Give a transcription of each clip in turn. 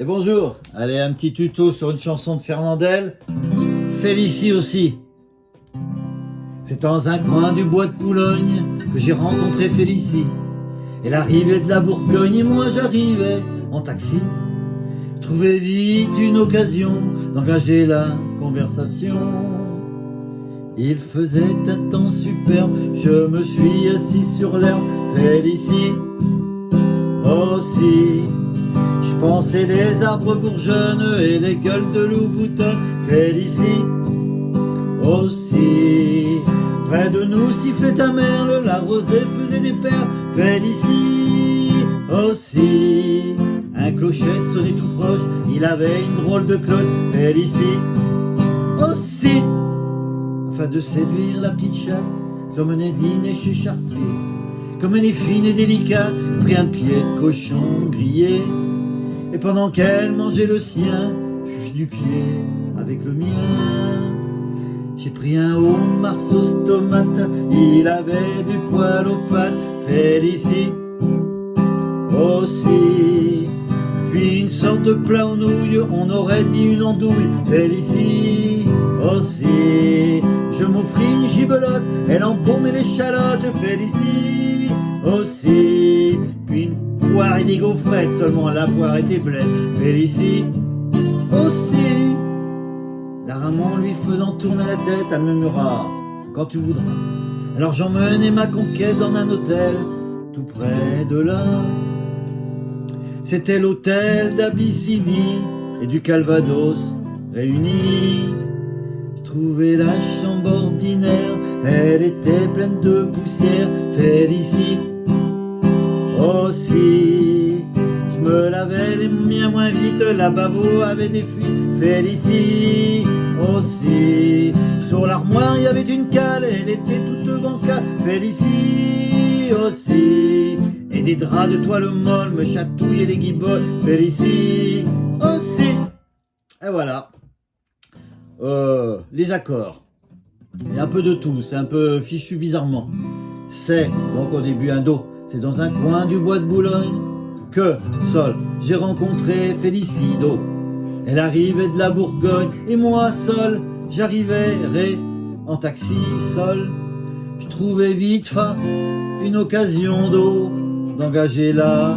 Et bonjour, allez un petit tuto sur une chanson de Fernandel, Félicie aussi. C'est dans un coin du bois de Boulogne que j'ai rencontré Félicie. Elle arrivait de la Bourgogne et moi j'arrivais en taxi. Je trouvais vite une occasion d'engager la conversation. Il faisait un temps superbe, je me suis assis sur l'herbe. Félicie aussi. Je pensais les arbres bourgeonnent et les gueules de loup boutonnent. Félicie aussi. Près de nous sifflait ta merle, la rosée faisait des perles. Félicie aussi. Un clocher sonnait tout proche, il avait une drôle de cloche. Félicie aussi. Afin de séduire la petite chatte, j'emmenais dîner chez Chartier. Comme elle est fine et délicate, pris un pied de cochon grillé. Et pendant qu'elle mangeait le sien, je suis du pied avec le mien. J'ai pris un homard sauce tomate, il avait du poil aux pattes. Félicie aussi. Puis une sorte de plat aux nouilles, on aurait dit une andouille. Félicie aussi. Je m'offris une gibelotte, elle embaumait l'échalote. Félicie aussi. Puis une poire et des gaufrettes, seulement la poire était blette. Félicie aussi. La Ramon lui faisant tourner la tête, elle murmura: quand tu voudras. Alors j'emmenai ma conquête dans un hôtel tout près de là. C'était l'hôtel d'Abyssinie et du Calvados réunis. Je trouvais la chambre ordinaire, elle était pleine de poussière. Félicie aussi. Je me lavais les miens moins vite, la bavo avait des fuites. Félicie aussi. Sur l'armoire il y avait une cale, elle était toute bancale. Félicie aussi. Et des draps de toile molle me chatouillaient les guibolles. Félicie aussi. Et voilà. Les accords. Il y a un peu de tout, c'est un peu fichu bizarrement. C'est, donc au début un Do. C'est dans un coin du bois de Boulogne que, sol, j'ai rencontré Félicie, Do. Elle arrivait de la Bourgogne et moi, sol, j'arrivais, ré, en taxi, sol. Je trouvais vite, fa, une occasion, Do, d'engager la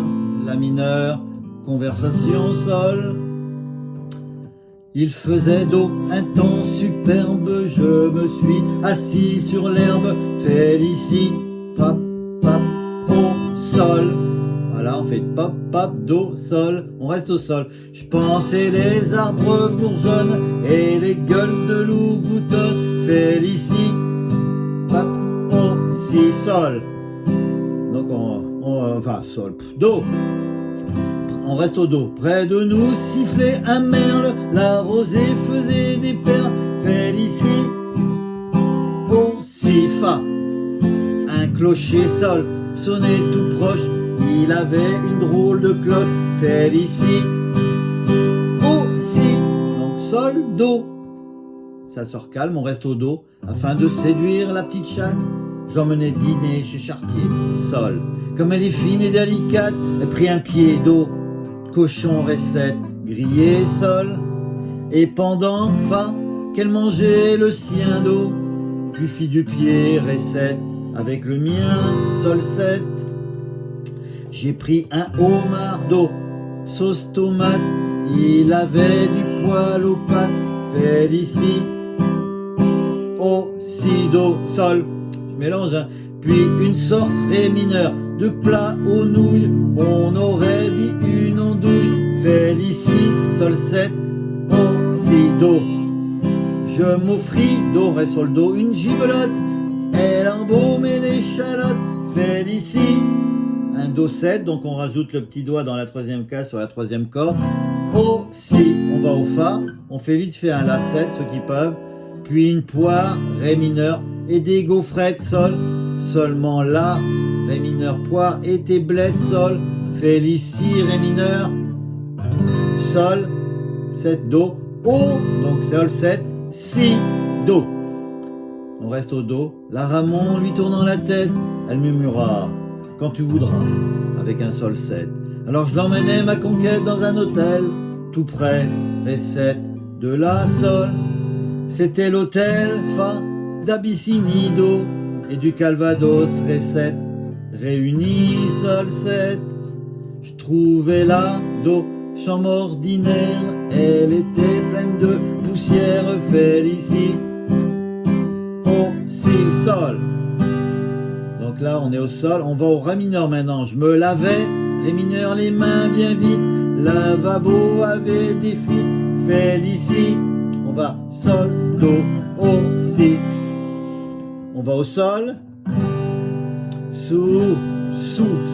mineure, conversation, sol. Il faisait Do un temps superbe, je me suis assis sur l'herbe. Félicie, pap, pap, au sol. Voilà, on fait pop, pop, do, sol, on reste au sol. Je pensais les arbres bourgeonnent et les gueules de loup boutonnent. Félicie, pop, o, si, sol. Donc enfin, sol, do. On reste au do. Près de nous sifflait un merle, la rosée faisait des perles. Félicie aussi, fa. Un clocher sol sonnait tout proche, il avait une drôle de cloche. Félicie aussi. Donc sol, do. Ça se recalme, on reste au do. Afin de séduire la petite chatte, j'emmenais dîner chez Chartier. Sol. Comme elle est fine et délicate, elle prit un pied d'eau. Cochon recette grillé, sol. Et pendant, fa, qu'elle mangeait le sien d'eau, puis fit du pied, recette avec le mien, sol, 7. J'ai pris un homard d'eau, sauce tomate, il avait du poil aux pattes. Félicie aussi, do, sol. Je mélange, hein. Puis une sorte ré mineur de plat aux nouilles, on aurait dit une andouille. Félicie, sol, 7, aussi, do. Je m'offris, do, reste sur le do, une gibelotte, elle embaumait l'échalote. Félicie, un do 7, donc on rajoute le petit doigt dans la troisième case sur la troisième corde. Aussi, on va au fa, on fait vite fait un la 7, ceux qui peuvent, puis une poire, ré mineur, et des gaufrettes, sol. Seulement la, ré mineur, poire, et tes blettes, sol. Félicie, ré mineur, sol, 7, do, o, donc sol, 7, si, do. On reste au do. La Ramon lui tournant la tête, elle murmura: quand tu voudras, avec un sol 7. Alors je l'emmenai ma conquête dans un hôtel tout près, ré 7 de la sol. C'était l'hôtel Fa d'Abyssinie Do et du Calvados, ré 7, réunis, sol 7. Je trouvais la Do chambre ordinaire, elle était pleine de poussière, Félicie, au si, sol. Donc là on est au sol, on va au ré mineur maintenant. Je me lavais, ré mineur les mains bien vite, lavabo avait des fuites, Félicie. On va sol, do, au, si. On va au sol, sous,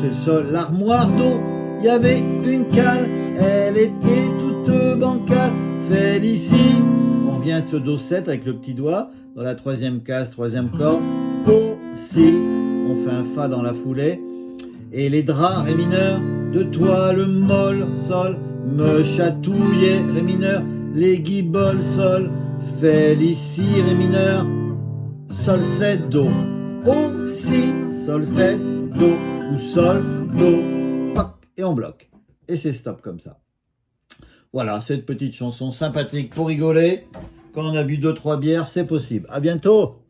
c'est le sol, l'armoire do. Il y avait une cale, elle était toute bancale, Félicie. On vient ce do 7 avec le petit doigt, dans la troisième case, troisième corde, au, si. On fait un fa dans la foulée. Et les draps, ré mineur, de toile molle, sol, me chatouillaient, ré mineur, les guiboles, sol, Félicie, ré mineur, sol 7, do, au, si, sol 7, do, ou sol, do, pac, et on bloque. Et c'est stop comme ça. Voilà, cette petite chanson sympathique pour rigoler. Quand on a bu 2-3 bières, c'est possible. À bientôt!